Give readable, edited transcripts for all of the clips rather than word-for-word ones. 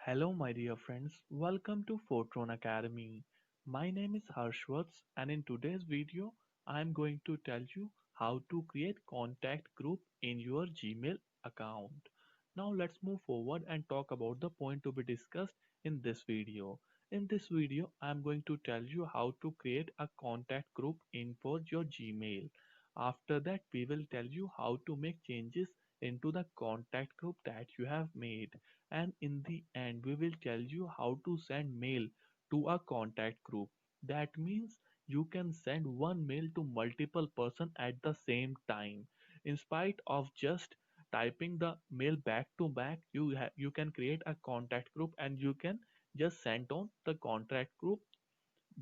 Hello, my dear friends. Welcome to Fortron Academy. My name is Harshvats, and in today's video, I am going to tell you how to create contact group in your Gmail account. Now, let's move forward and talk about the point to be discussed in this video. In this video, I am going to tell you how to create a contact group in for your Gmail. After that, we will tell you how to make changes into the contact group that you have made, and in the end we will tell you how to send mail to a contact group. That means you can send one mail to multiple person at the same time. In spite of just typing the mail back to back, you can create a contact group and you can just send on the contact group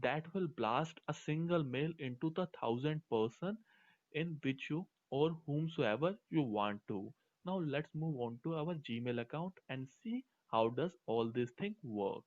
that will blast a single mail into the thousand person in which you or whomsoever you want to. Now let's move on to our Gmail account and see how does all this thing work.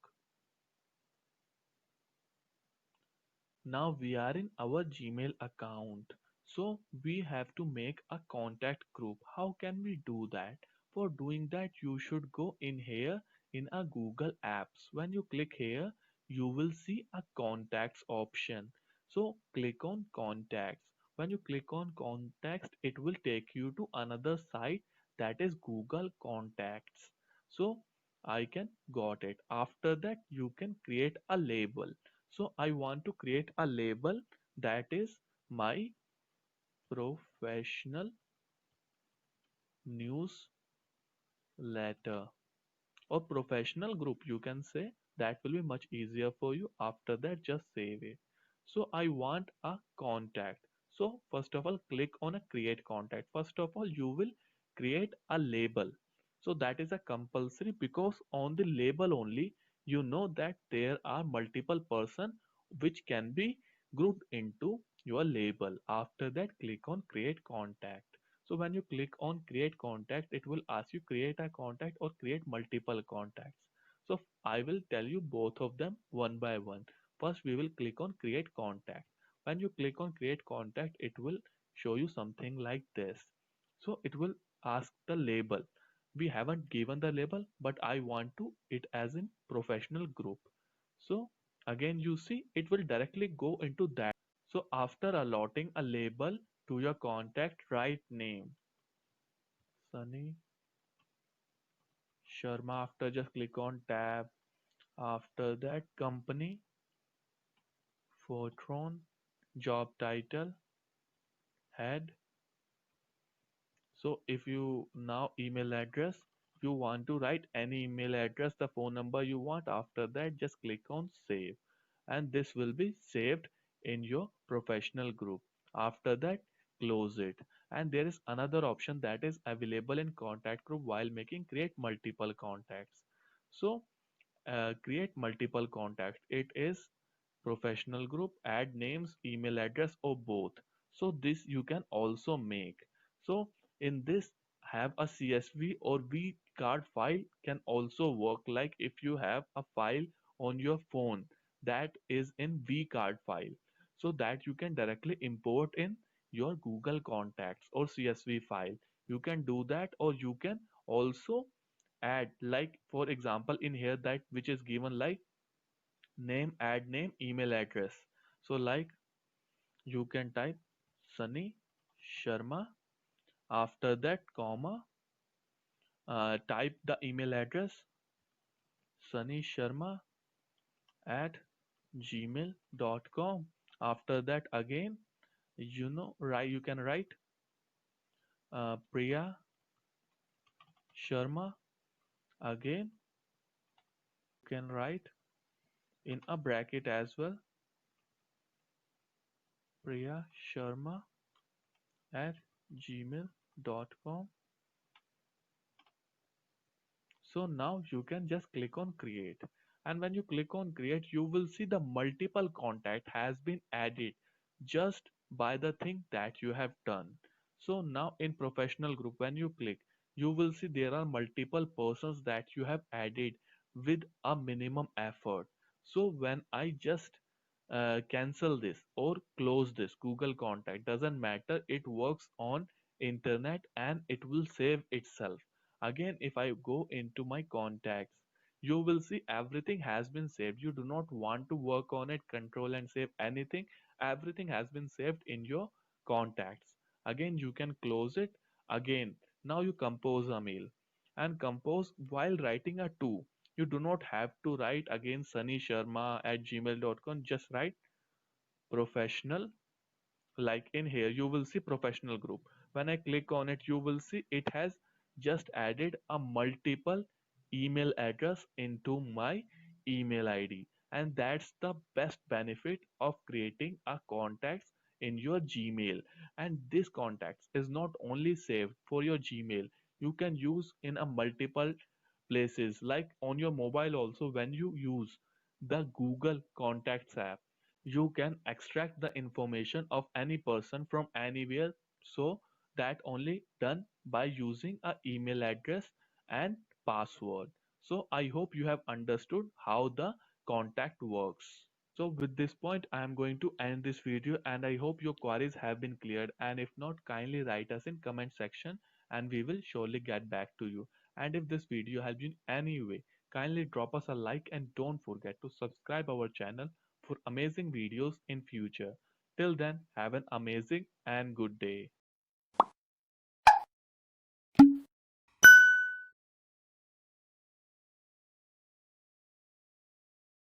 Now we are in our Gmail account. So we have to make a contact group. How can we do that? For doing that, you should go in here in a Google Apps. When you click here, you will see a contacts option. So click on contacts. When you click on contacts, it will take you to another site, that is Google Contacts. So I can got it. After that, you can create a label. So I want to create a label that is my professional newsletter or professional group, you can say. That will be much easier for you. After that, just save it. So I want a contact. So first of all, click on a create contact. First of all, you will create a label. So that is a compulsory, because on the label only you know that there are multiple person which can be grouped into your label. After that, click on create contact. So when you click on create contact, it will ask you create a contact or create multiple contacts. So I will tell you both of them one by one. First, we will click on create contact. When you click on create contact, it will show you something like this. So it will ask the label. We haven't given the label, but I want to it as in professional group. So again, you see, it will directly go into that. So after allotting a label to your contact, write name Sunny Sharma. After, just click on tab. After that, company, Fortron, job title, head. So if you now email address, you want to write any email address, the phone number you want. After that, just click on save, and this will be saved in your professional group. After that, close it. And there is another option that is available in contact group while making create multiple contacts. So create multiple contacts. It is professional group, add names, email address, or both. So this you can also make. So in this, have a CSV or V card file can also work, like if you have a file on your phone that is in V card file, so that you can directly import in your Google Contacts or CSV file. You can do that, or you can also add, like for example in here, that which is given like name, add name, email address. So like you can type Sunny Sharma. After that, comma, type the email address Sunny Sharma at gmail.com. After that, again, right, you can write Priya Sharma. Again, you can write in a bracket as well, Priya Sharma at gmail.com. So now you can just click on create, and when you click on create, you will see the multiple contact has been added just by the thing that you have done. So now in professional group, when you click, you will see there are multiple persons that you have added with a minimum effort. So when I just cancel this or close this Google contact, doesn't matter, it works on internet and it will save itself. Again, if I go into my contacts, you will see everything has been saved. You do not want to work on it, control and save anything. Everything has been saved in your contacts. Again, you can close it. Again, now you compose a mail and compose while writing a two. You do not have to write again Sunny Sharma at gmail.com. Just write professional. Like in here you will see professional group. When I click on it, you will see it has just added a multiple email address into my email id. And that's the best benefit of creating a contacts in your Gmail. And this contacts is not only saved for your Gmail, you can use in a multiple places like on your mobile also. When you use the Google Contacts app, you can extract the information of any person from anywhere. So that only done by using a email address and password. So I hope you have understood how the contact works. So with this point, I am going to end this video and I hope your queries have been cleared, and if not, kindly write us in comment section and we will surely get back to you. And if this video helped you in any way, kindly drop us a like and don't forget to subscribe our channel for amazing videos in future. Till then, have an amazing and good day.